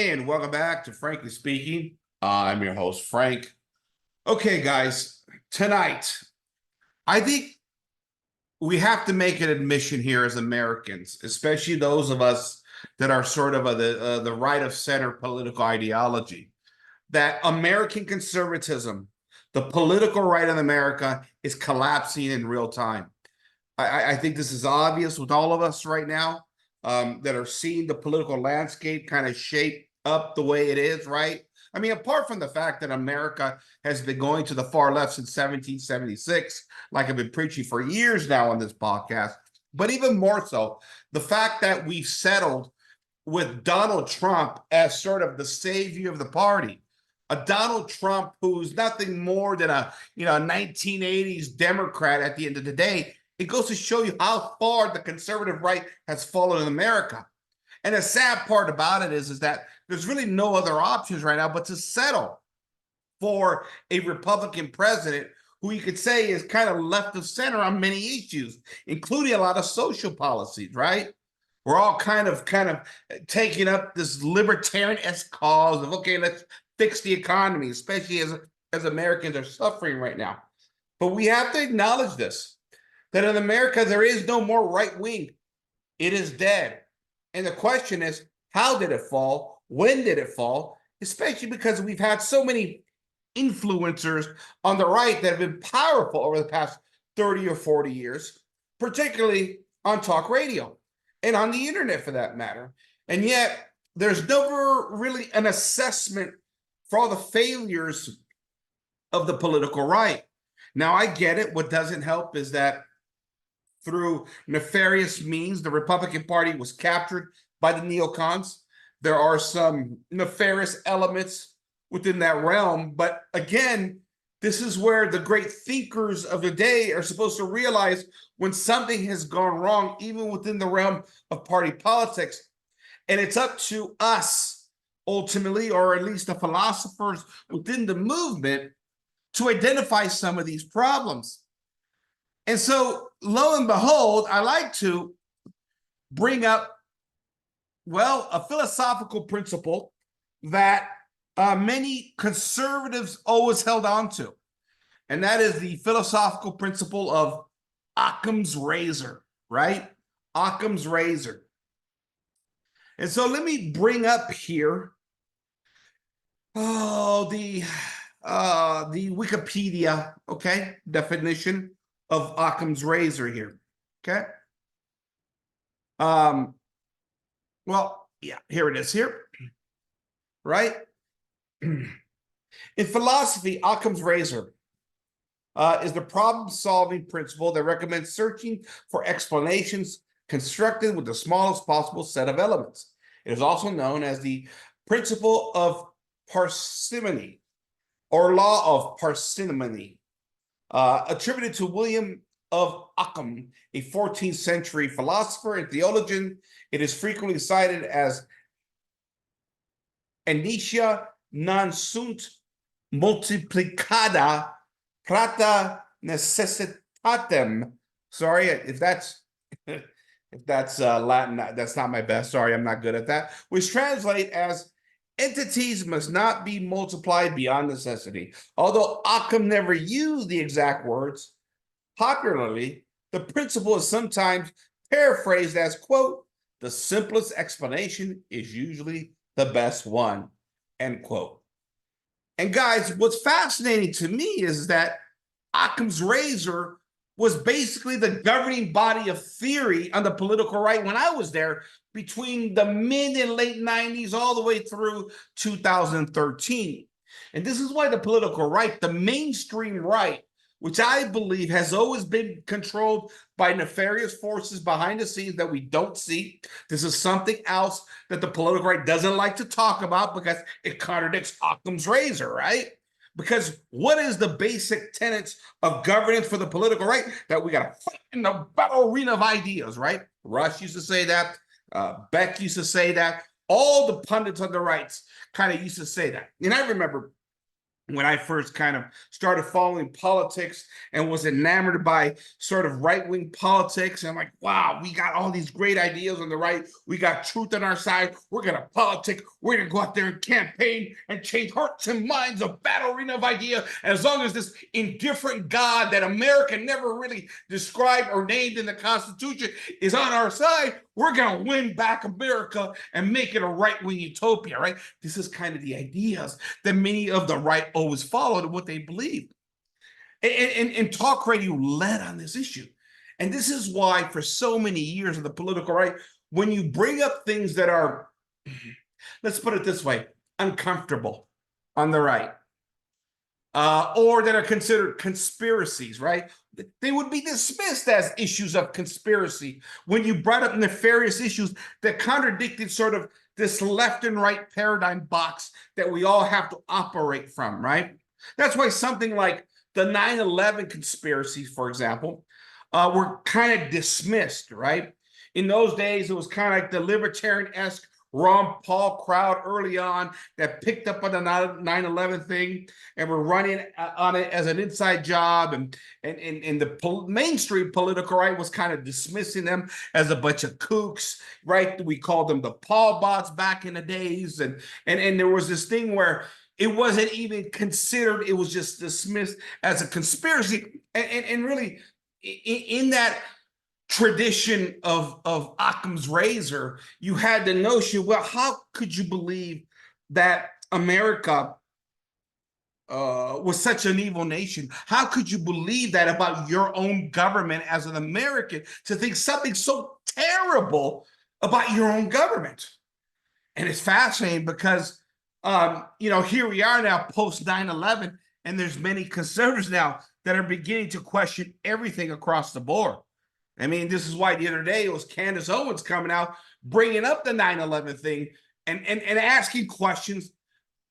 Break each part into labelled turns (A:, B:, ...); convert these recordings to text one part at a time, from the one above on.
A: Hey, and welcome back to Frankly Speaking. I'm your host, Frank. Okay, guys, tonight, I think we have to make an admission here as Americans, especially those of us that are sort of the right of center political ideology, that American conservatism, the political right in America, is collapsing in real time. I think this is obvious with all of us right now that are seeing the political landscape kind of shape up the way it is, right? I mean, apart from the fact that America has been going to the far left since 1776, like I've been preaching for years now on this podcast, but even more so, the fact that we've settled with Donald Trump as sort of the savior of the party. A Donald Trump who's nothing more than a 1980s Democrat at the end of the day. It goes to show you how far the conservative right has fallen in America. And the sad part about it is that there's really no other options right now but to settle for a Republican president who you could say is kind of left of center on many issues, including a lot of social policies, right? We're all kind of taking up this libertarian-esque cause of, okay, let's fix the economy, especially as Americans are suffering right now. But we have to acknowledge this, that in America, there is no more right wing. It is dead. And the question is, how did it fall? When did it fall? Especially because we've had so many influencers on the right that have been powerful over the past 30 or 40 years, particularly on talk radio and on the internet for that matter. And yet there's never really an assessment for all the failures of the political right. Now, I get it. What doesn't help is that through nefarious means, the Republican Party was captured by the neocons. There are some nefarious elements within that realm. But again, this is where the great thinkers of the day are supposed to realize when something has gone wrong, even within the realm of party politics. And it's up to us, ultimately, or at least the philosophers within the movement, to identify some of these problems. And so, lo and behold, I like to bring up, well, a philosophical principle that many conservatives always held on to. And that is the philosophical principle of Occam's razor, right? Occam's razor. And so let me bring up here the Wikipedia, okay, definition of Occam's razor here, okay? Well, yeah, here it is here, right? In philosophy, Occam's razor is the problem-solving principle that recommends searching for explanations constructed with the smallest possible set of elements. It is also known as the principle of parsimony or law of parsimony, attributed to William of Occam, a 14th century philosopher and theologian. It is frequently cited as initia non sunt multiplicata prata necessitatem. Sorry if that's Latin. That's not my best. Sorry, I'm not good at that. Which translate as entities must not be multiplied beyond necessity. Although Occam never used the exact words, popularly, the principle is sometimes paraphrased as, quote, the simplest explanation is usually the best one, end quote. And guys, what's fascinating to me is that Occam's razor was basically the governing body of theory on the political right when I was there between the mid and late 90s all the way through 2013. And this is why the political right, the mainstream right, which I believe has always been controlled by nefarious forces behind the scenes that we don't see. This is something else that the political right doesn't like to talk about because it contradicts Occam's razor, right? Because what is the basic tenets of governance for the political right? That we got to fight in the battle arena of ideas, right? Rush used to say that. Beck used to say that. All the pundits on the rights kind of used to say that. And I remember when I first kind of started following politics and was enamored by sort of right-wing politics. And I'm like, wow, we got all these great ideas on the right. We got truth on our side. We're going to politic. We're going to go out there and campaign and change hearts and minds, a battle arena of idea. As long as this indifferent God that America never really described or named in the Constitution is on our side, we're going to win back America and make it a right-wing utopia, right? This is kind of the ideas that many of the right always followed and what they believed. And talk radio led on this issue. And this is why for so many years of the political right, when you bring up things that are, let's put it this way, uncomfortable on the right, or that are considered conspiracies, right? They would be dismissed as issues of conspiracy when you brought up nefarious issues that contradicted sort of this left and right paradigm box that we all have to operate from, right? That's why something like the 9/11 conspiracies, for example, were kind of dismissed, right? In those days, it was kind of like the libertarian-esque Ron Paul crowd early on that picked up on the 9/11 thing and were running on it as an inside job, and the mainstream political right was kind of dismissing them as a bunch of kooks, right? We called them the Paul bots back in the days, and there was this thing where it wasn't even considered; it was just dismissed as a conspiracy, and really in that tradition of Occam's razor, you had the notion, well, how could you believe that America was such an evil nation? How could you believe that about your own government as an American, to think something so terrible about your own government? And it's fascinating because, here we are now post 9/11, and there's many conservatives now that are beginning to question everything across the board. I mean, this is why the other day it was Candace Owens coming out, bringing up the 9/11 thing and asking questions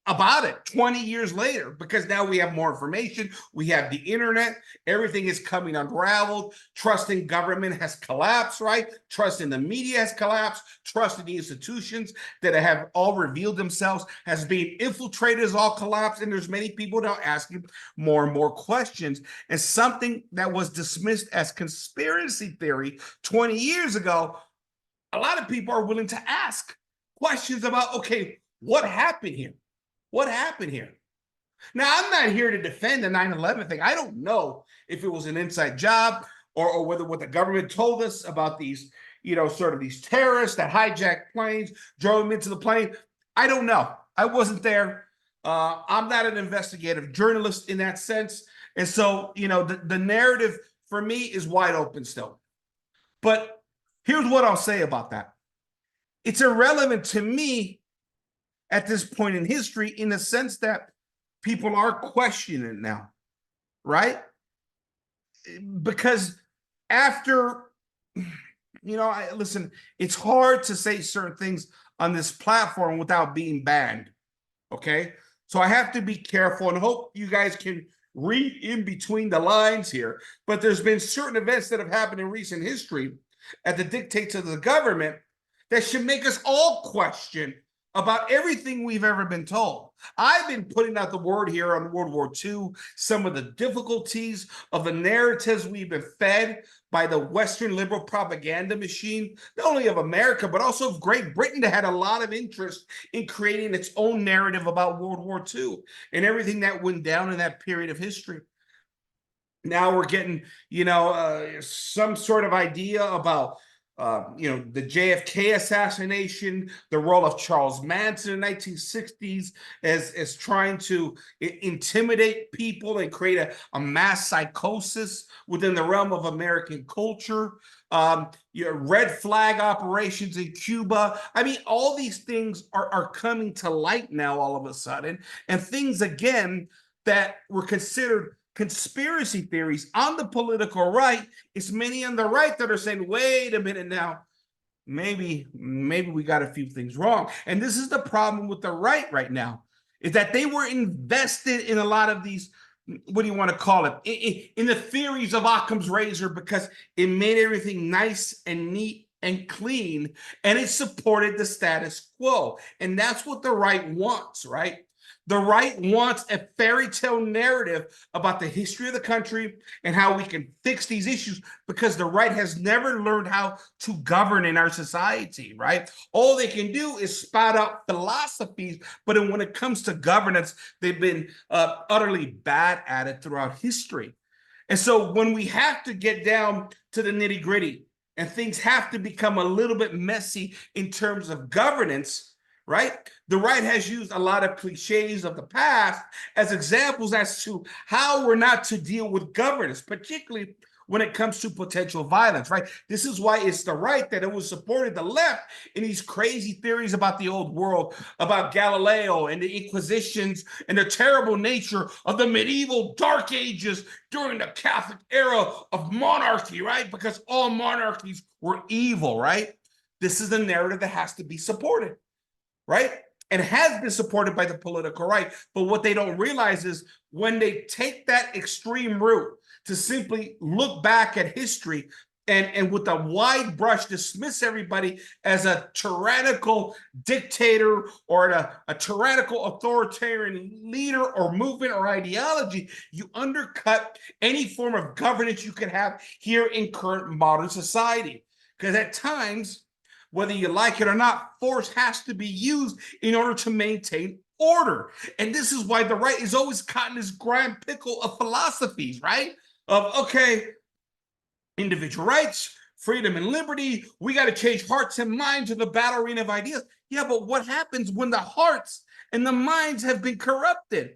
A: about it 20 years later, because now we have more information. We have the internet. Everything is coming unraveled. Trust in government has collapsed, right? Trust in the media has collapsed. Trust in the institutions that have all revealed themselves as being infiltrated has all collapsed. And there's many people now asking more and more questions. And something that was dismissed as conspiracy theory 20 years ago, a lot of people are willing to ask questions about, okay, what happened here? What happened here? Now, I'm not here to defend the 9/11 thing. I don't know if it was an inside job or whether what the government told us about these, sort of these terrorists that hijacked planes, drove them into the plane. I don't know. I wasn't there. I'm not an investigative journalist in that sense. And so, the narrative for me is wide open still. But here's what I'll say about that. It's irrelevant to me at this point in history, in the sense that people are questioning it now, right? Because after, listen, it's hard to say certain things on this platform without being banned, okay? So I have to be careful and hope you guys can read in between the lines here. But there's been certain events that have happened in recent history at the dictates of the government that should make us all question about everything we've ever been told. I've been putting out the word here on World War II, some of the difficulties of the narratives we've been fed by the Western liberal propaganda machine, not only of America, but also of Great Britain, that had a lot of interest in creating its own narrative about World War II and everything that went down in that period of history. Now we're getting, some sort of idea about the JFK assassination, the role of Charles Manson in the 1960s as trying to intimidate people and create a mass psychosis within the realm of American culture. Red flag operations in Cuba. I mean, all these things are coming to light now all of a sudden, and things, again, that were considered conspiracy theories on the political right. It's many on the right that are saying, wait a minute now, maybe we got a few things wrong. And this is the problem with the right now, is that they were invested in a lot of these, what do you want to call it, in the theories of Occam's razor, because it made everything nice and neat and clean, and it supported the status quo. And that's what the right wants, right? The right wants a fairy tale narrative about the history of the country and how we can fix these issues, because the right has never learned how to govern in our society, right? All they can do is spout out philosophies, but when it comes to governance, they've been utterly bad at it throughout history. And so when we have to get down to the nitty gritty and things have to become a little bit messy in terms of governance, right? The right has used a lot of cliches of the past as examples as to how we're not to deal with governance, particularly when it comes to potential violence, right? This is why it's the right that it was supported the left in these crazy theories about the old world, about Galileo and the Inquisitions and the terrible nature of the medieval dark ages during the Catholic era of monarchy, right? Because all monarchies were evil, right? This is a narrative that has to be supported, right? And has been supported by the political right. But what they don't realize is when they take that extreme route to simply look back at history and with a wide brush dismiss everybody as a tyrannical dictator or a tyrannical authoritarian leader or movement or ideology, you undercut any form of governance you can have here in current modern society. Because at times, whether you like it or not, force has to be used in order to maintain order. And this is why the right is always caught in this grand pickle of philosophies, right? Of, okay, individual rights, freedom and liberty, we got to change hearts and minds in the battle arena of ideas. Yeah, but what happens when the hearts and the minds have been corrupted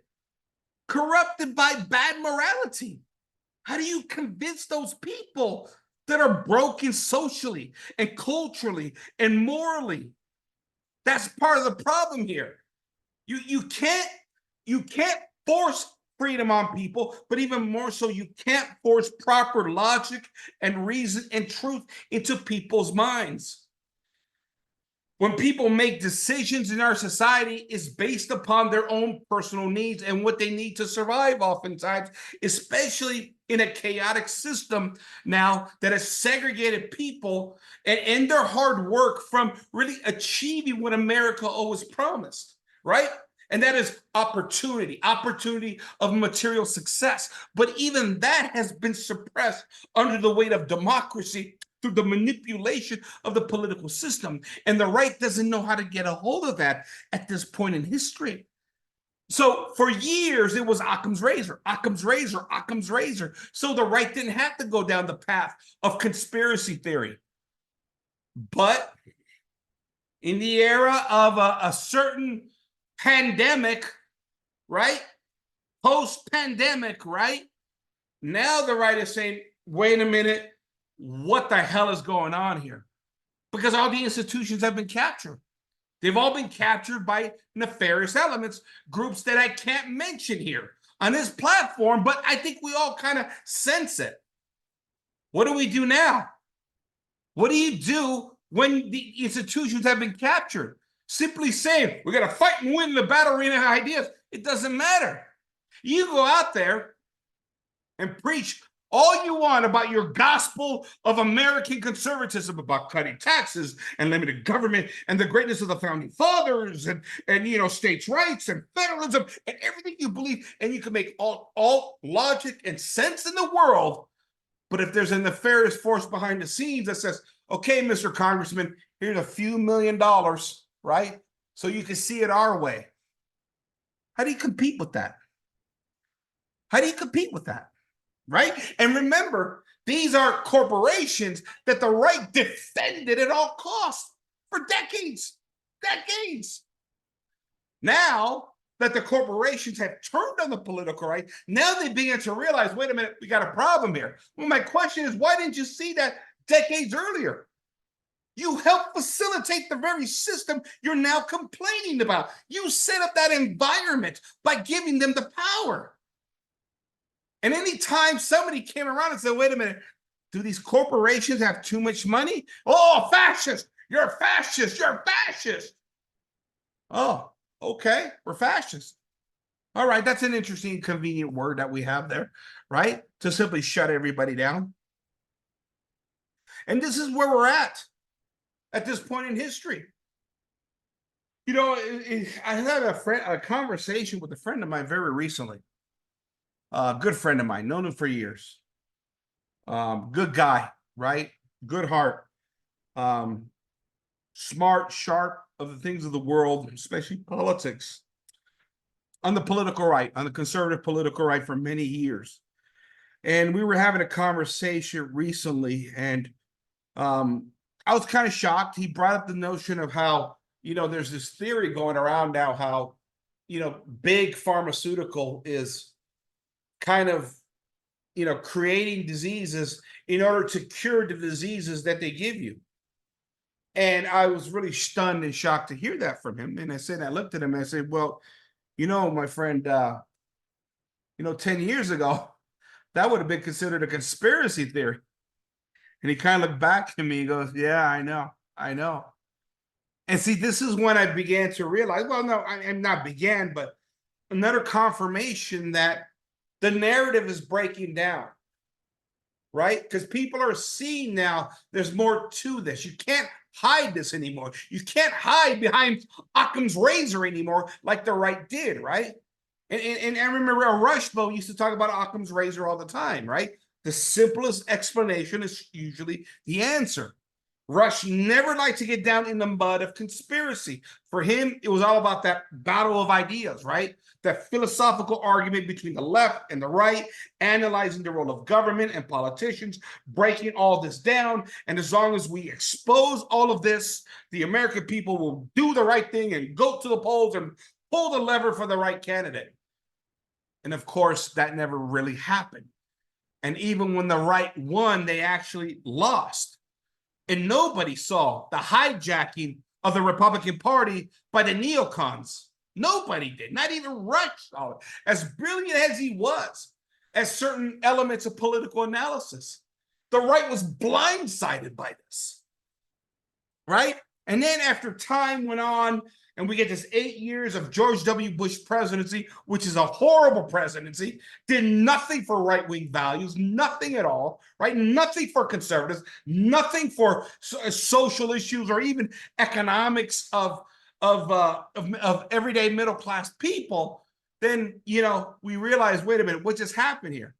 A: by bad morality? How do you convince those people that are broken socially and culturally and morally? That's part of the problem here. You can't force freedom on people, but even more so, you can't force proper logic and reason and truth into people's minds. When people make decisions in our society, is based upon their own personal needs and what they need to survive oftentimes, especially in a chaotic system now that has segregated people and their hard work from really achieving what America always promised, right? And that is opportunity of material success. But even that has been suppressed under the weight of democracy through the manipulation of the political system. And the right doesn't know how to get a hold of that at this point in history. So for years, it was Occam's razor, Occam's razor, Occam's razor. So the right didn't have to go down the path of conspiracy theory. But in the era of a certain pandemic, right? Post-pandemic, right? Now the right is saying, wait a minute, what the hell is going on here? Because all the institutions have been captured. They've all been captured by nefarious elements, groups that I can't mention here on this platform, but I think we all kind of sense it. What do we do now? What do you do when the institutions have been captured? Simply saying, we're going to fight and win the battle arena of ideas. It doesn't matter. You go out there and preach all you want about your gospel of American conservatism, about cutting taxes and limited government and the greatness of the founding fathers and states' rights and federalism and everything you believe, and you can make all logic and sense in the world. But if there's a nefarious force behind the scenes that says, okay, Mr. Congressman, here's a few $1 million, right? So you can see it our way. How do you compete with that? How do you compete with that? Right? And remember, these are corporations that the right defended at all costs for decades. Now that the corporations have turned on the political right, now they begin to realize, wait a minute, we got a problem here. Well, my question is, why didn't you see that decades earlier? You helped facilitate the very system you're now complaining about. You set up that environment by giving them the power. And anytime somebody came around and said, wait a minute, do these corporations have too much money? Oh, fascist, you're a fascist, you're a fascist. Oh, okay, we're fascist. All right, that's an interesting, convenient word that we have there, right? To simply shut everybody down. And this is where we're at this point in history. I had a conversation with a friend of mine very recently. A good friend of mine, known him for years. Good guy, right? Good heart. Um, Smart, sharp of the things of the world, especially politics. On the political right, on the conservative political right for many years. And we were having a conversation recently, and I was kind of shocked. He brought up the notion of how, there's this theory going around now how, big pharmaceutical is kind of, creating diseases in order to cure the diseases that they give you. And I was really stunned and shocked to hear that from him. And I looked at him and I said, well, my friend, 10 years ago, that would have been considered a conspiracy theory. And he kind of looked back at me and goes, yeah, I know. And see, this is when I began to realize, well, no, I'm not began, but another confirmation that the narrative is breaking down, right? Because people are seeing now there's more to this. You can't hide this anymore. You can't hide behind Occam's razor anymore like the right did, right? And I remember Rushbo used to talk about Occam's razor all the time, right? The simplest explanation is usually the answer. Rush never liked to get down in the mud of conspiracy. For him, it was all about that battle of ideas, right? That philosophical argument between the left and the right, analyzing the role of government and politicians, breaking all this down. And as long as we expose all of this, the American people will do the right thing and go to the polls and pull the lever for the right candidate. And of course, that never really happened. And even when the right won, they actually lost. And nobody saw the hijacking of the Republican Party by the neocons. Nobody did. Not even Rush saw it. As brilliant as he was at certain elements of political analysis, the right was blindsided by this, right? And then after time went on, and we get this 8 years of George W. Bush presidency, which is a horrible presidency, did nothing for right-wing values, nothing at all, right? Nothing for conservatives, nothing for social issues or even economics of everyday middle-class people. Then, we realize, wait a minute, what just happened here?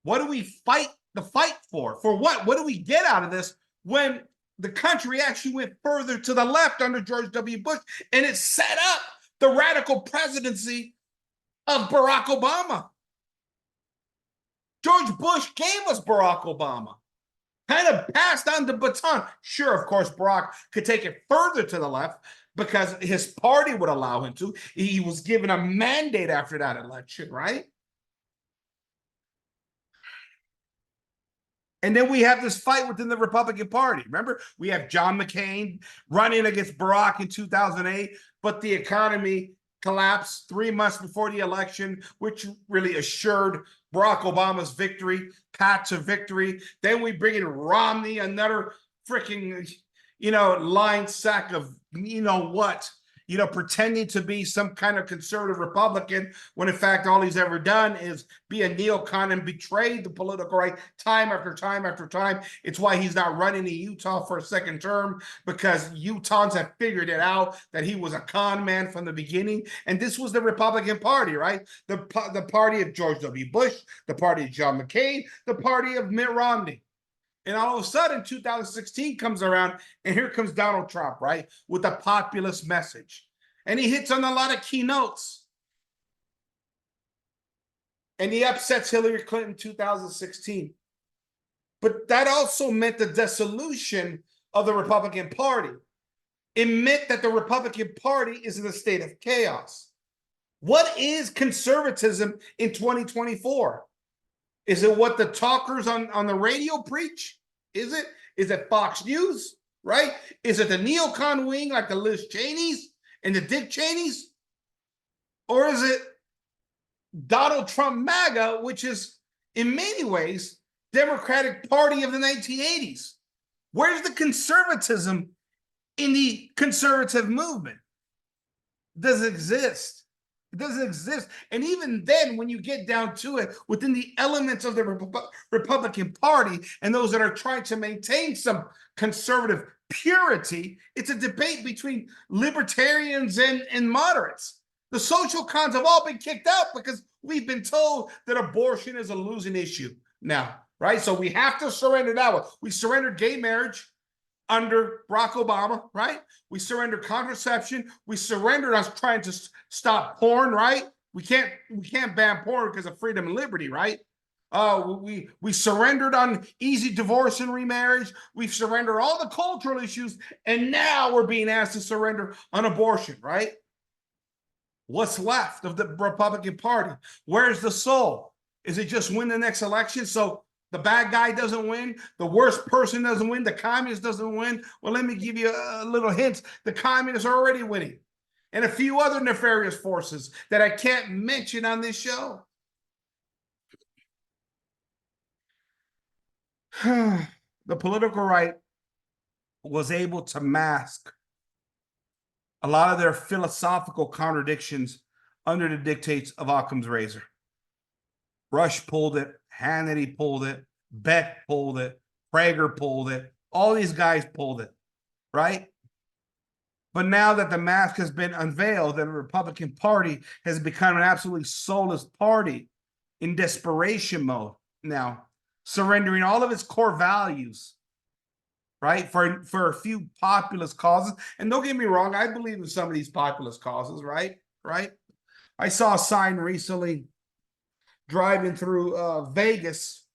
A: What do we fight the fight for? For what? What do we get out of this when the country actually went further to the left under George W. Bush, and it set up the radical presidency of Barack Obama? George Bush gave us Barack Obama, kind of passed on the baton. Sure, of course, Barack could take it further to the left because his party would allow him to. He was given a mandate after that election, right? And then we have this fight within the Republican Party. Remember, we have John McCain running against Barack in 2008, but the economy collapsed 3 months before the election, which really assured Barack Obama's victory, path to victory. Then we bring in Romney, another freaking, line sack of, what? Pretending to be some kind of conservative Republican, when in fact all he's ever done is be a neocon and betrayed the political right time after time after time. It's why he's not running in Utah for a second term, because Utahns have figured it out that he was a con man from the beginning. And this was the Republican Party, right? The party of George W. Bush, the party of John McCain, the party of Mitt Romney. And all of a sudden, 2016 comes around, and here comes Donald Trump, right, with a populist message. And he hits on a lot of keynotes. And he upsets Hillary Clinton in 2016. But that also meant the dissolution of the Republican Party. It meant that the Republican Party is in a state of chaos. What is conservatism in 2024? Is it what the talkers on the radio preach? Is it? Is it Fox News, right? Is it the neocon wing like the Liz Cheneys and the Dick Cheneys? Or is it Donald Trump MAGA, which is in many ways Democratic Party of the 1980s? Where's the conservatism in the conservative movement? Does it exist? It doesn't exist. And even then, when you get down to it, within the elements of the Republican Party and those that are trying to maintain some conservative purity, it's a debate between libertarians and moderates. The social cons have all been kicked out because we've been told that abortion is a losing issue now, right? So we have to surrender that one. We surrendered gay marriage under Barack Obama, right? We surrendered contraception. We surrendered us trying to stop porn, right? We can't ban porn because of freedom and liberty, right? We surrendered on easy divorce and remarriage. We've surrendered all the cultural issues, and now we're being asked to surrender on abortion, right? What's left of the Republican Party? Where's the soul? Is it just win the next election so the bad guy doesn't win, the worst person doesn't win, the communist doesn't win? Well, let me give you a little hint. The communists are already winning, and a few other nefarious forces that I can't mention on this show. The political right was able to mask a lot of their philosophical contradictions under the dictates of Occam's razor. Rush pulled it, Hannity pulled it, Beck pulled it, Prager pulled it. All these guys pulled it, right? But now that the mask has been unveiled, that the Republican Party has become an absolutely soulless party in desperation mode now, surrendering all of its core values, right, for a few populist causes. And don't get me wrong, I believe in some of these populist causes, right? I saw a sign recently driving through Vegas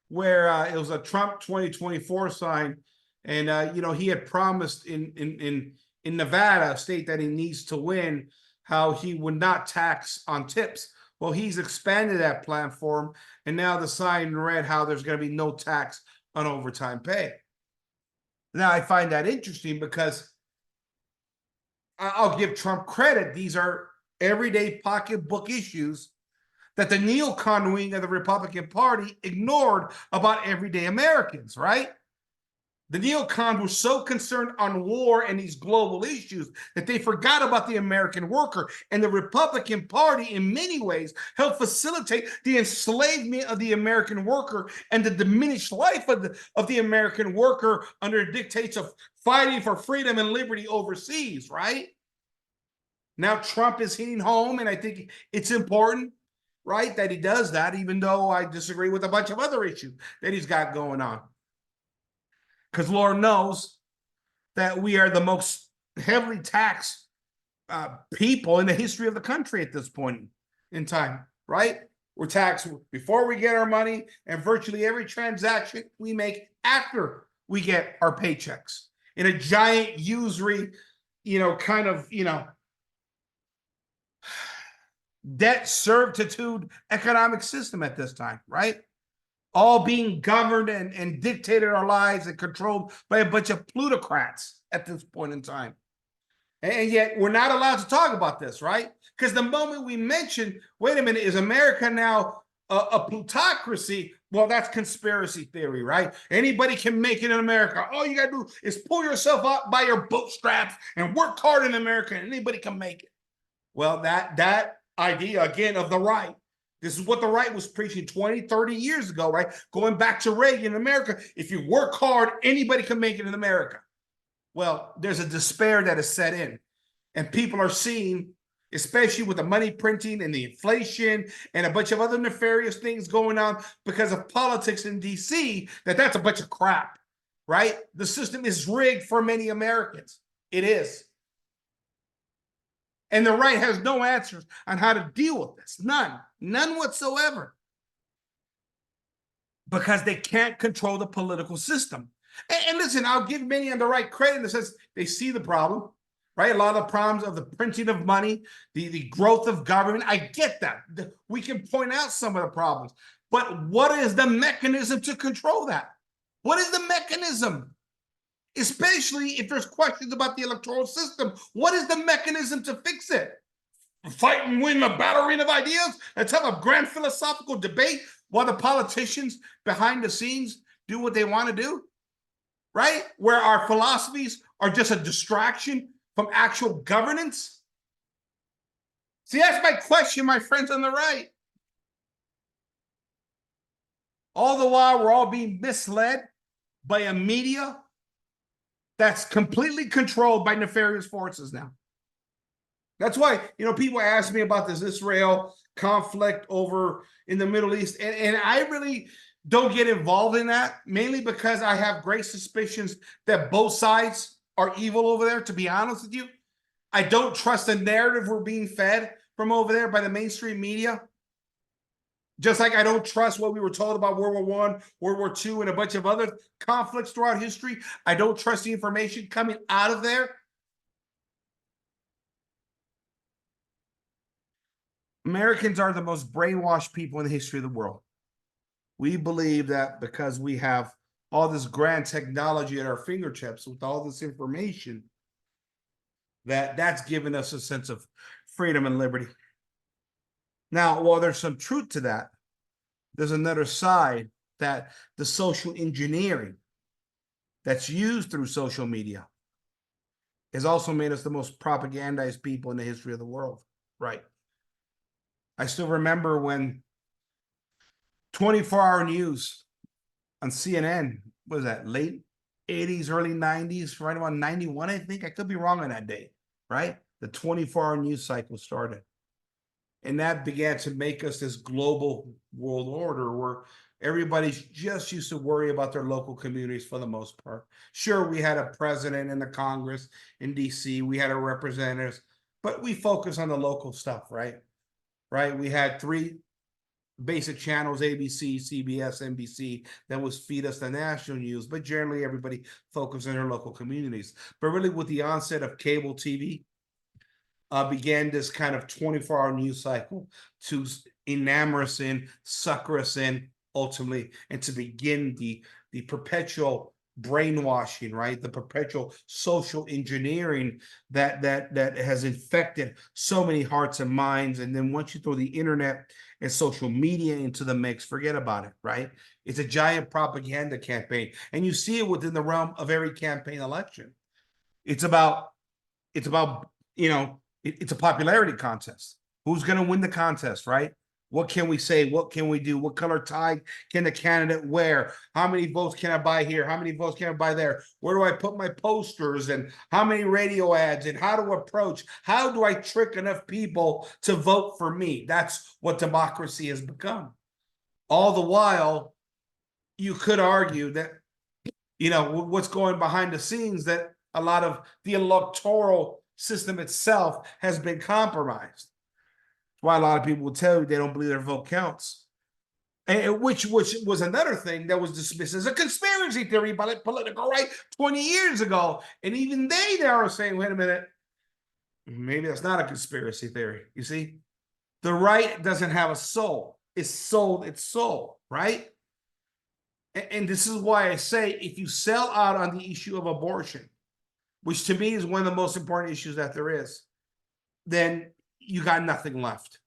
A: where it was a Trump 2024 sign, and he had promised in Nevada, a state that he needs to win, how he would not tax on tips. Well, he's expanded that platform, and now the sign read how there's going to be no tax on overtime pay. Now, I find that interesting because I'll give Trump credit. These are everyday pocketbook issues that the neocon wing of the Republican Party ignored about everyday Americans, right? The neocons were so concerned on war and these global issues that they forgot about the American worker. And the Republican Party, in many ways, helped facilitate the enslavement of the American worker and the diminished life of the American worker under the dictates of fighting for freedom and liberty overseas, right? Now Trump is hitting home, and I think it's important, right, that he does that, even though I disagree with a bunch of other issues that he's got going on. Because Lord knows that we are the most heavily taxed people in the history of the country at this point in time, right? We're taxed before we get our money, and virtually every transaction we make after we get our paychecks in a giant usury, debt servitude economic system at this time, right? All being governed and dictated our lives and controlled by a bunch of plutocrats at this point in time. And yet we're not allowed to talk about this, right? Because the moment we mention, wait a minute, is America now a plutocracy? Well, that's conspiracy theory, right? Anybody can make it in America. All you got to do is pull yourself up by your bootstraps and work hard in America, and anybody can make it. Well, that idea, again, of the right, this is what the right was preaching 20, 30 years ago, right? Going back to Reagan in America, if you work hard, anybody can make it in America. Well, there's a despair that has set in, and people are seeing, especially with the money printing and the inflation and a bunch of other nefarious things going on because of politics in DC, that's a bunch of crap, right? The system is rigged for many Americans. It is. And the right has no answers on how to deal with this. None whatsoever. Because they can't control the political system. And listen, I'll give many on the right credit that says they see the problem, right? A lot of the problems of the printing of money, the growth of government. I get that. We can point out some of the problems. But what is the mechanism to control that? What is the mechanism? Especially if there's questions about the electoral system. What is the mechanism to fix it? Fight and win a battering of ideas? Let's have a grand philosophical debate while the politicians behind the scenes do what they want to do, right? Where our philosophies are just a distraction from actual governance. See, that's my question, my friends on the right. All the while, we're all being misled by a media that's completely controlled by nefarious forces now. That's why, people ask me about this Israel conflict over in the Middle East, and I really don't get involved in that, mainly because I have great suspicions that both sides are evil over there, to be honest with you. I don't trust the narrative we're being fed from over there by the mainstream media. Just like I don't trust what we were told about World War One, World War II, and a bunch of other conflicts throughout history. I don't trust the information coming out of there. Americans are the most brainwashed people in the history of the world. We believe that because we have all this grand technology at our fingertips with all this information, that's given us a sense of freedom and liberty. Now, while there's some truth to that, there's another side, that the social engineering that's used through social media has also made us the most propagandized people in the history of the world, right? I still remember when 24-hour news on CNN, what was that, late 80s, early 90s, right around 91, I think. I could be wrong on that date, right? The 24-hour news cycle started. And that began to make us this global world order where everybody's just used to worry about their local communities for the most part. Sure, we had a president in the Congress in DC, we had our representatives, but we focus on the local stuff, right? Right? We had three basic channels: ABC, CBS, NBC, that was feed us the national news, but generally everybody focused on their local communities. But really, with the onset of cable TV, began this kind of 24-hour news cycle to enamor us in, sucker us in, ultimately, and to begin the perpetual brainwashing, right? The perpetual social engineering that has infected so many hearts and minds. And then once you throw the internet and social media into the mix, forget about it, right? It's a giant propaganda campaign, and you see it within the realm of every campaign election. It's about it's a popularity contest. Who's going to win the contest, right? What can we say? What can we do? What color tie can the candidate wear? How many votes can I buy here? How many votes can I buy there? Where do I put my posters? And how many radio ads? And how to approach? How do I trick enough people to vote for me? That's what democracy has become. All the while, you could argue that, what's going behind the scenes, that a lot of the electoral system itself has been compromised. That's why a lot of people will tell you they don't believe their vote counts. And which was another thing that was dismissed as a conspiracy theory by the political right 20 years ago. And even they now are saying, wait a minute, maybe that's not a conspiracy theory. You see, the right doesn't have a soul. It's sold its soul, right? And this is why I say, if you sell out on the issue of abortion, which to me is one of the most important issues that there is, then you got nothing left.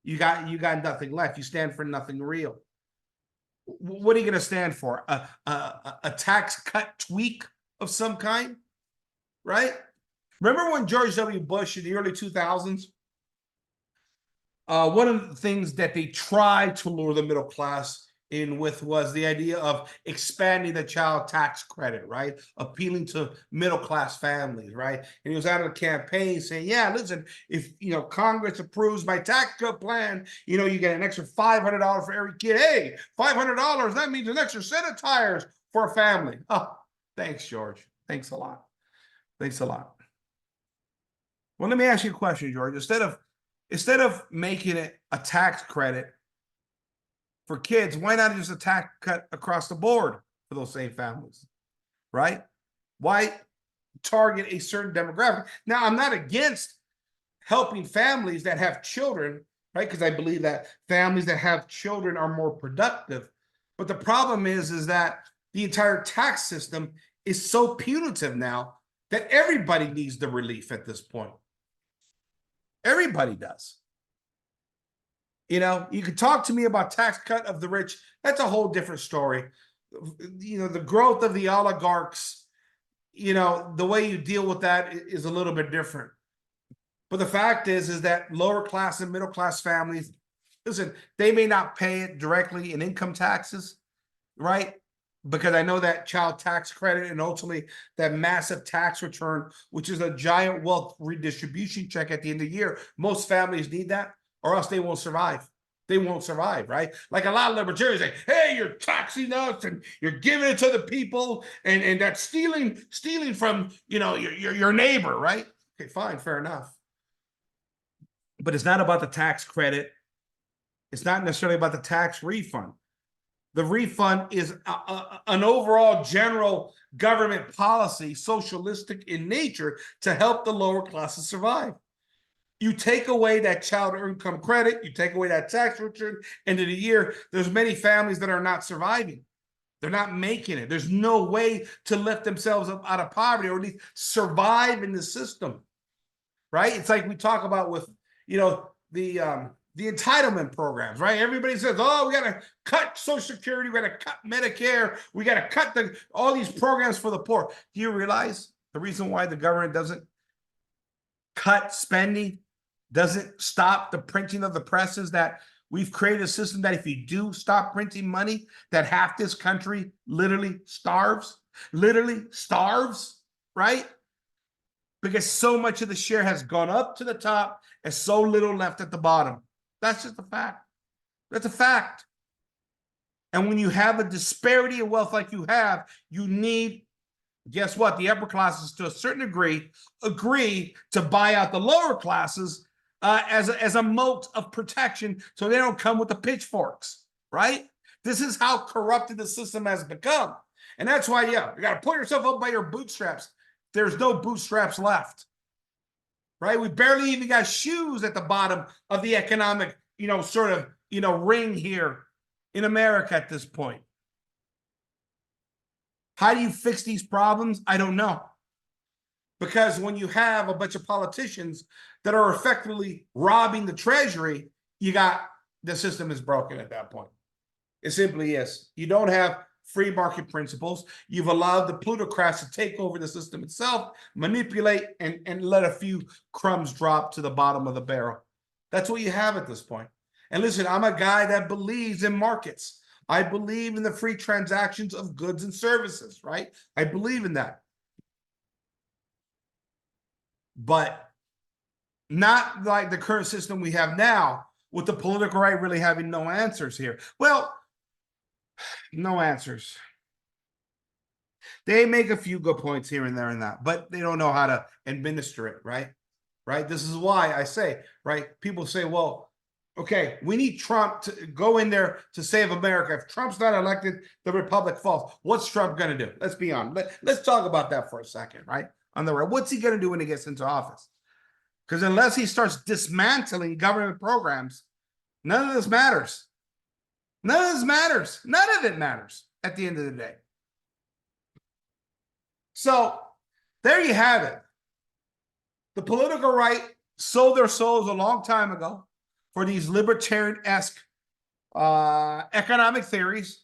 A: You got nothing left. You stand for nothing real. What are you going to stand for? A tax cut tweak of some kind, right? Remember when George W. Bush in the early 2000s, one of the things that they tried to lure the middle class in with was the idea of expanding the child tax credit, right? Appealing to middle-class families, right? And he was out of the campaign saying, yeah, listen, if Congress approves my tax cut plan, you get an extra $500 for every kid. Hey, $500, that means an extra set of tires for a family. Oh, thanks, George. Thanks a lot. Thanks a lot. Well, let me ask you a question, George. Instead of making it a tax credit for kids, why not just a tax cut across the board for those same families, right? Why target a certain demographic? Now, I'm not against helping families that have children, right? Because I believe that families that have children are more productive. But the problem is that the entire tax system is so punitive now that everybody needs the relief at this point. Everybody does. You could talk to me about tax cut of the rich. That's a whole different story. The growth of the oligarchs, the way you deal with that is a little bit different. But the fact is that lower class and middle class families, listen, they may not pay it directly in income taxes, right? Because I know that child tax credit and ultimately that massive tax return, which is a giant wealth redistribution check at the end of the year. Most families need that, or else they won't survive. They won't survive, right? Like a lot of libertarians say, hey, you're taxing us and you're giving it to the people, and that's stealing from your neighbor, right? Okay, fine, fair enough. But it's not about the tax credit. It's not necessarily about the tax refund. The refund is an overall general government policy, socialistic in nature, to help the lower classes survive. You take away that child income credit, you take away that tax return, end of the year, there's many families that are not surviving. They're not making it. There's no way to lift themselves up out of poverty, or at least survive in the system, right? It's like we talk about with, the entitlement programs, right? Everybody says, oh, we got to cut Social Security, we got to cut Medicare, we got to cut all these programs for the poor. Do you realize the reason why the government doesn't cut spending, doesn't stop the printing of the press, is that we've created a system that if you do stop printing money, that half this country literally starves, right? Because so much of the share has gone up to the top and so little left at the bottom. That's just a fact. That's a fact. And when you have a disparity of wealth like you have, you need, guess what? The upper classes, to a certain degree, agree to buy out the lower classes as a moat of protection, so they don't come with the pitchforks, right? This is how corrupted the system has become. And that's why, you got to pull yourself up by your bootstraps. There's no bootstraps left, right? We barely even got shoes at the bottom of the economic, ring here in America at this point. How do you fix these problems? I don't know. Because when you have a bunch of politicians that are effectively robbing the treasury, the system is broken at that point. It simply is. You don't have free market principles. You've allowed the plutocrats to take over the system itself, manipulate, and let a few crumbs drop to the bottom of the barrel. That's what you have at this point. And listen, I'm a guy that believes in markets. I believe in the free transactions of goods and services, right? I believe in that. But not like the current system we have now, with the political right really having no answers here. Well, no answers. They make a few good points here and there and that, but they don't know how to administer it, right? Right? This is why I say, right? People say, well, okay, we need Trump to go in there to save America. If Trump's not elected, the republic falls. What's Trump going to do? Let's be honest. Let's talk about that for a second, right? On the right. What's he going to do when he gets into office? Because unless he starts dismantling government programs, none of this matters. None of this matters. None of it matters at the end of the day. So there you have it. The political right sold their souls a long time ago for these libertarian-esque economic theories,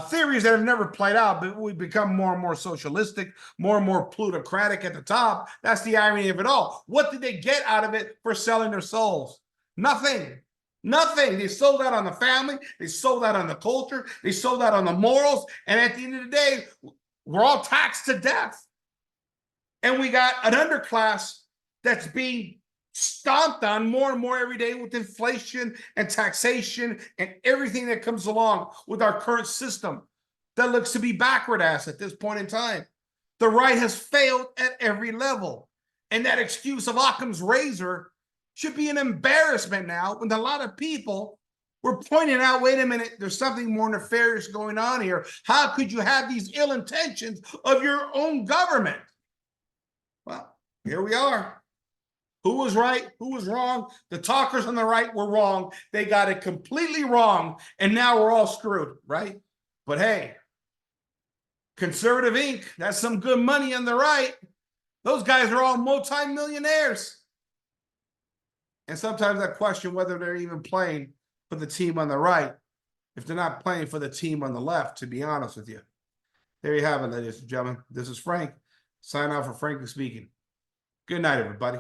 A: theories that have never played out, but we become more and more socialistic, more and more plutocratic at the top. That's the irony of it all. What did they get out of it for selling their souls? Nothing. Nothing. They sold out on the family. They sold out on the culture. They sold out on the morals. And at the end of the day, we're all taxed to death. And we got an underclass that's being stomped on more and more every day with inflation and taxation and everything that comes along with our current system that looks to be backward ass at this point in time. The right has failed at every level. And that excuse of Occam's razor should be an embarrassment now, when a lot of people were pointing out, wait a minute, there's something more nefarious going on here. How could you have these ill intentions of your own government? Well, here we are. Who was right? Who was wrong? The talkers on the right were wrong. They got it completely wrong. And now we're all screwed, right? But hey, Conservative Inc., that's some good money on the right. Those guys are all multimillionaires. And sometimes I question whether they're even playing for the team on the right, if they're not playing for the team on the left, to be honest with you. There you have it, ladies and gentlemen. This is Frank. Sign off for Frankly Speaking. Good night, everybody.